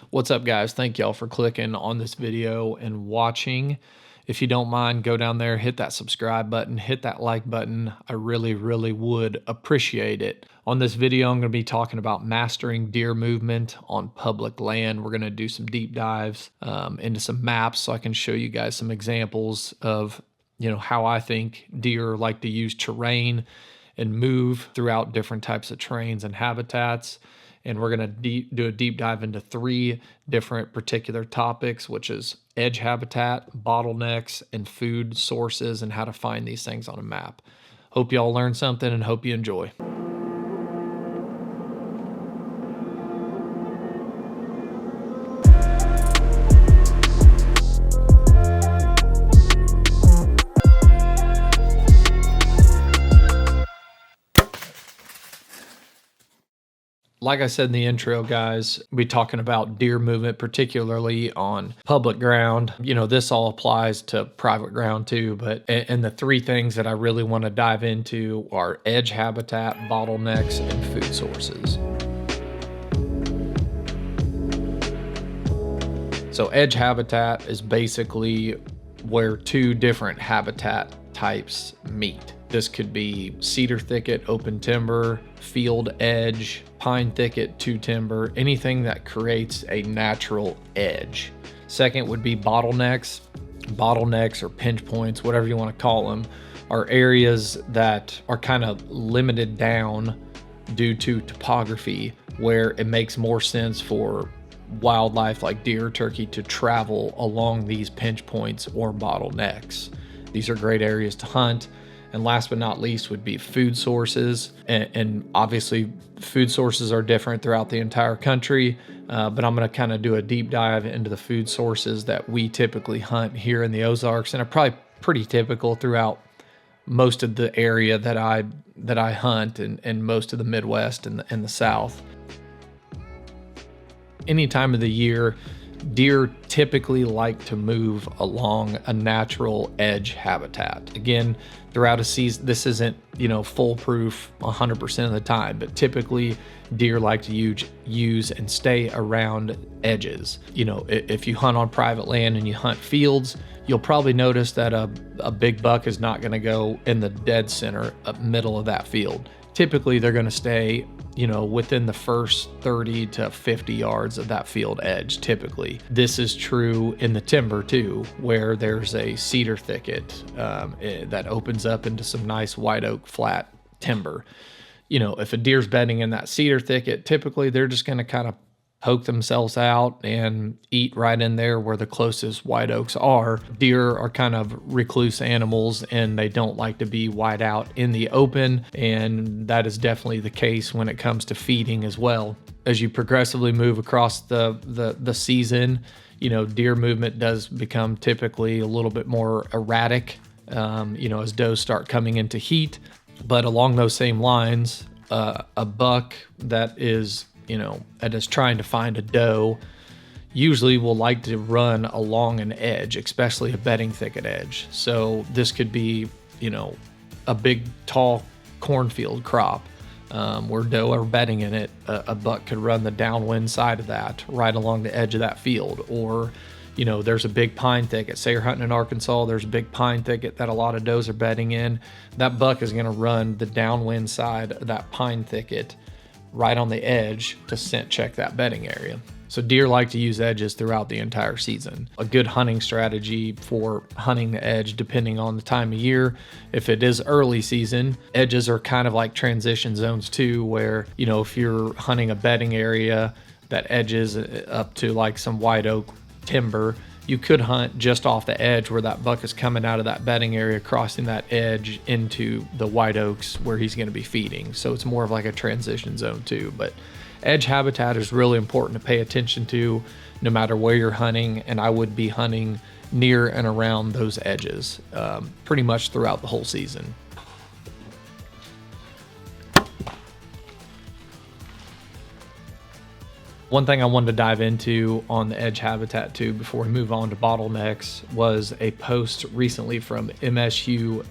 What's up, guys? Thank y'all for clicking on this video and watching. If you don't mind, go down there, hit that subscribe button, hit that like button. I really would appreciate it. On this video, I'm going to be talking about mastering deer movement on public land. We're going to do some deep dives into some maps so I can show you guys some examples of how I think deer like to use terrain and move throughout different types of terrains and habitats. And we're going to do a deep dive into 3 different particular topics, which is edge habitat, bottlenecks, and food sources, and how to find these things on a map. Hope y'all learned something and hope you enjoy. Like I said in the intro, guys, we're talking about deer movement, particularly on public ground. This all applies to private ground too, and the 3 things that I really want to dive into are edge habitat, bottlenecks, and food sources. So edge habitat is basically where 2 different habitat types meet. This could be cedar thicket, open timber, field edge, pine thicket, 2 timber, anything that creates a natural edge. Second would be bottlenecks. Bottlenecks or pinch points, whatever you want to call them, are areas that are kind of limited down due to topography, where it makes more sense for wildlife like deer, turkey to travel along these pinch points or bottlenecks. These are great areas to hunt. And last but not least would be food sources. And obviously food sources are different throughout the entire country, but I'm going to kind of do a deep dive into the food sources that we typically hunt here in the Ozarks, and are probably pretty typical throughout most of the area that I hunt and most of the Midwest and the South. Any time of the year, deer typically like to move along a natural edge habitat. Again, throughout a season, this isn't, foolproof 100% of the time, but typically deer like to use and stay around edges. If you hunt on private land and you hunt fields, you'll probably notice that a big buck is not going to go in the dead center, middle of that field. Typically, they're going to stay within the first 30 to 50 yards of that field edge, typically. This is true in the timber too, where there's a cedar thicket that opens up into some nice white oak flat timber. If a deer's bedding in that cedar thicket, typically they're just going to kind of poke themselves out and eat right in there where the closest white oaks are. Deer are kind of recluse animals and they don't like to be wide out in the open, and that is definitely the case when it comes to feeding as well. As you progressively move across the season, deer movement does become typically a little bit more erratic, as does start coming into heat. But along those same lines, a buck that is trying to find a doe usually will like to run along an edge, especially a bedding thicket edge. So this could be, a big tall cornfield crop where doe are bedding in it. A buck could run the downwind side of that right along the edge of that field. Or, there's a big pine thicket. Say you're hunting in Arkansas, there's a big pine thicket that a lot of does are bedding in. That buck is going to run the downwind side of that pine thicket right on the edge to scent check that bedding area. So deer like to use edges throughout the entire season. A good hunting strategy for hunting the edge, depending on the time of year. If it is early season, edges are kind of like transition zones too, where, if you're hunting a bedding area that edges up to like some white oak timber, you could hunt just off the edge where that buck is coming out of that bedding area, crossing that edge into the white oaks where he's going to be feeding. So it's more of like a transition zone too. But edge habitat is really important to pay attention to no matter where you're hunting, and I would be hunting near and around those edges pretty much throughout the whole season. One thing I wanted to dive into on the edge habitat too before we move on to bottlenecks was a post recently from MSU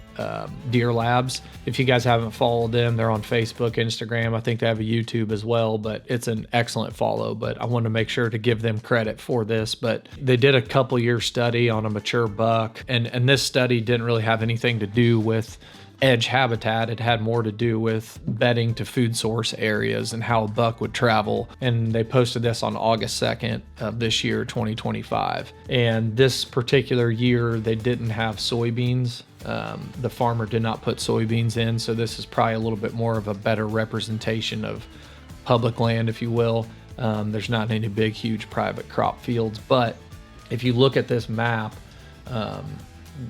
Deer Labs. If you guys haven't followed them, they're on Facebook, Instagram. I think they have a YouTube as well, but it's an excellent follow. But I wanted to make sure to give them credit for this. But they did a couple year study on a mature buck, and this study didn't really have anything to do with edge habitat. It had more to do with bedding to food source areas and how a buck would travel. And they posted this on August 2nd of this year, 2025. And this particular year, they didn't have soybeans. The farmer did not put soybeans in. So this is probably a little bit more of a better representation of public land, if you will. There's not any big, huge private crop fields. But if you look at this map,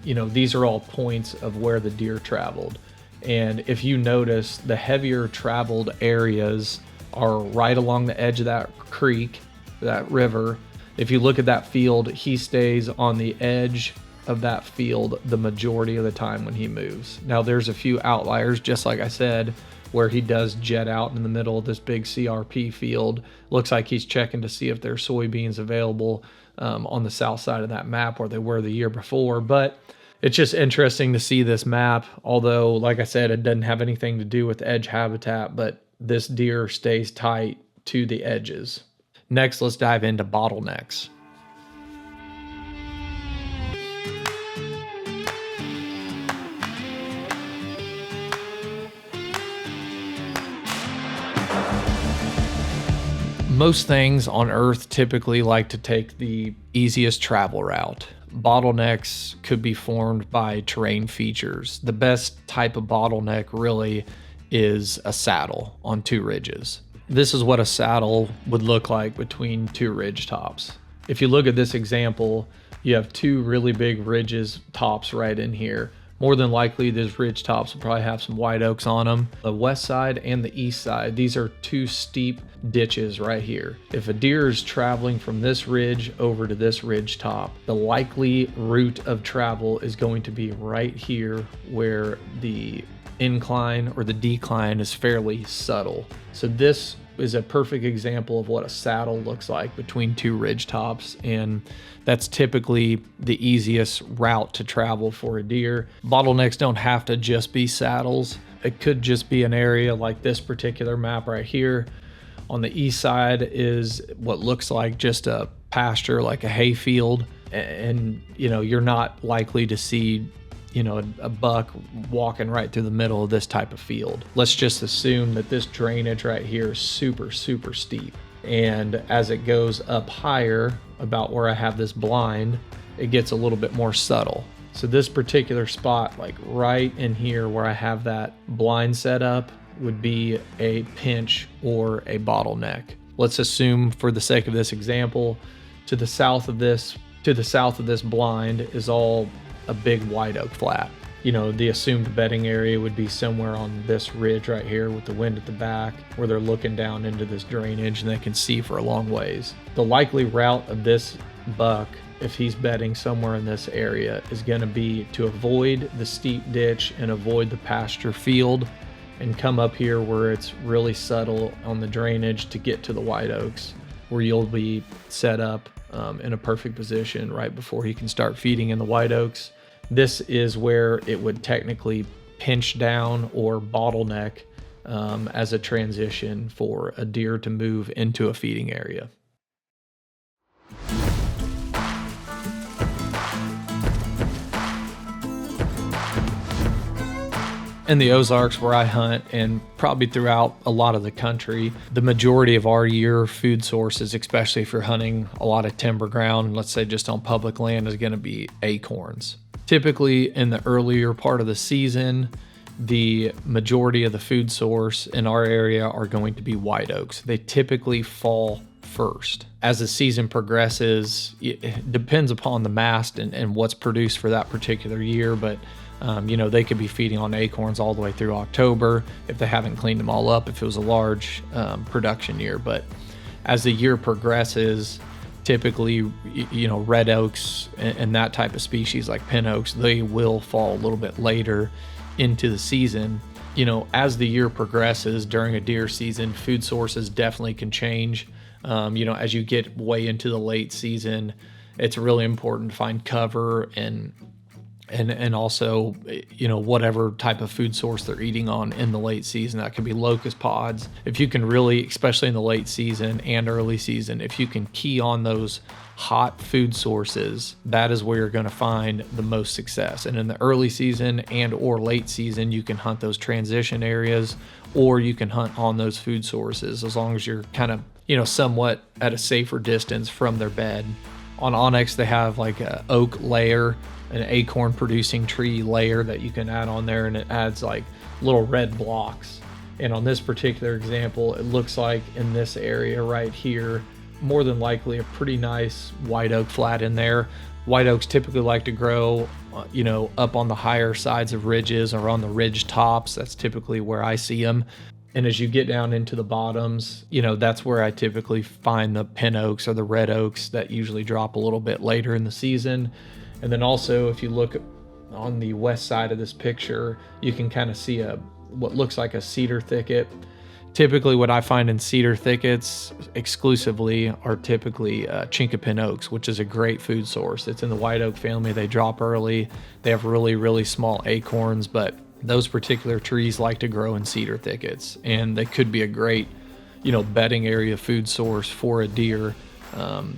these are all points of where the deer traveled. And if you notice, the heavier traveled areas are right along the edge of that creek, that river. If you look at that field, he stays on the edge of that field the majority of the time when he moves. Now, there's a few outliers, just like I said, where he does jet out in the middle of this big CRP field. Looks like he's checking to see if there's soybeans available on the south side of that map where they were the year before. But it's just interesting to see this map, although, like I said, it doesn't have anything to do with edge habitat, but this deer stays tight to the edges. Next, let's dive into bottlenecks. Most things on Earth typically like to take the easiest travel route. Bottlenecks could be formed by terrain features. The best type of bottleneck really is a saddle on two ridges. This is what a saddle would look like between two ridge tops. If you look at this example, you have two really big ridges tops right in here. More than likely, these ridge tops will probably have some white oaks on them. The west side and the east side, these are two steep ditches right here. If a deer is traveling from this ridge over to this ridge top, the likely route of travel is going to be right here where the incline or the decline is fairly subtle. So this is a perfect example of what a saddle looks like between two ridge tops, and that's typically the easiest route to travel for a deer. Bottlenecks don't have to just be saddles. It could just be an area like this particular map right here. On the east side is what looks like just a pasture, like a hay field, and you're not likely to see a buck walking right through the middle of this type of field. Let's just assume that this drainage right here is super, super steep. And as it goes up higher, about where I have this blind, it gets a little bit more subtle. So this particular spot, like right in here where I have that blind set up, would be a pinch or a bottleneck. Let's assume, for the sake of this example, to the south of this blind is all a big white oak flat. The assumed bedding area would be somewhere on this ridge right here with the wind at the back, where they're looking down into this drainage and they can see for a long ways. The likely route of this buck, if he's bedding somewhere in this area, is going to be to avoid the steep ditch and avoid the pasture field and come up here where it's really subtle on the drainage to get to the white oaks, where you'll be set up in a perfect position right before he can start feeding in the white oaks. This is where it would technically pinch down or bottleneck as a transition for a deer to move into a feeding area. In the Ozarks where I hunt, and probably throughout a lot of the country, the majority of our year food sources, especially if you're hunting a lot of timber ground, let's say just on public land, is going to be acorns. Typically in the earlier part of the season, the majority of the food source in our area are going to be white oaks. They typically fall first. As the season progresses, it depends upon the mast and what's produced for that particular year, but they could be feeding on acorns all the way through October if they haven't cleaned them all up, if it was a large production year. But as the year progresses, typically, red oaks and that type of species like pin oaks, they will fall a little bit later into the season. As the year progresses during a deer season, food sources definitely can change. As you get way into the late season, it's really important to find cover and also, whatever type of food source they're eating on in the late season. That could be locust pods. If you can really, especially in the late season and early season, if you can key on those hot food sources, that is where you're going to find the most success. And in the early season and or late season, you can hunt those transition areas, or you can hunt on those food sources, as long as you're kind of, somewhat at a safer distance from their bed. On Onyx, they have like a oak layer, an acorn producing tree layer that you can add on there, and it adds like little red blocks. And on this particular example, it looks like in this area right here, more than likely a pretty nice white oak flat in there. White oaks typically like to grow, up on the higher sides of ridges or on the ridge tops. That's typically where I see them. And as you get down into the bottoms, that's where I typically find the pin oaks or the red oaks that usually drop a little bit later in the season. And then also, if you look on the west side of this picture, you can kind of see what looks like a cedar thicket. Typically, what I find in cedar thickets exclusively are typically chinkapin oaks, which is a great food source. It's in the white oak family. They drop early. They have really, really small acorns, but those particular trees like to grow in cedar thickets, and they could be a great, bedding area food source for a deer.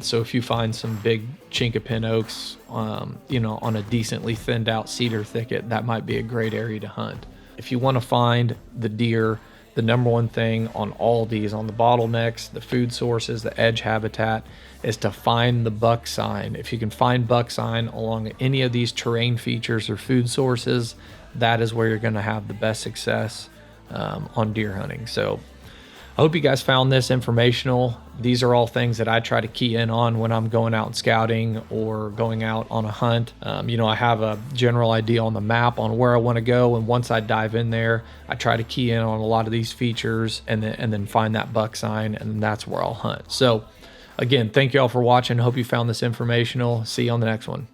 So if you find some big chinkapin oaks, on a decently thinned out cedar thicket, that might be a great area to hunt. If you want to find the deer, the number one thing on all these, on the bottlenecks, the food sources, the edge habitat, is to find the buck sign. If you can find buck sign along any of these terrain features or food sources, that is where you're going to have the best success on deer hunting. So I hope you guys found this informational. These are all things that I try to key in on when I'm going out and scouting or going out on a hunt. I have a general idea on the map on where I want to go, and once I dive in there, I try to key in on a lot of these features and then find that buck sign, and that's where I'll hunt. So again, thank you all for watching. Hope you found this informational. See you on the next one.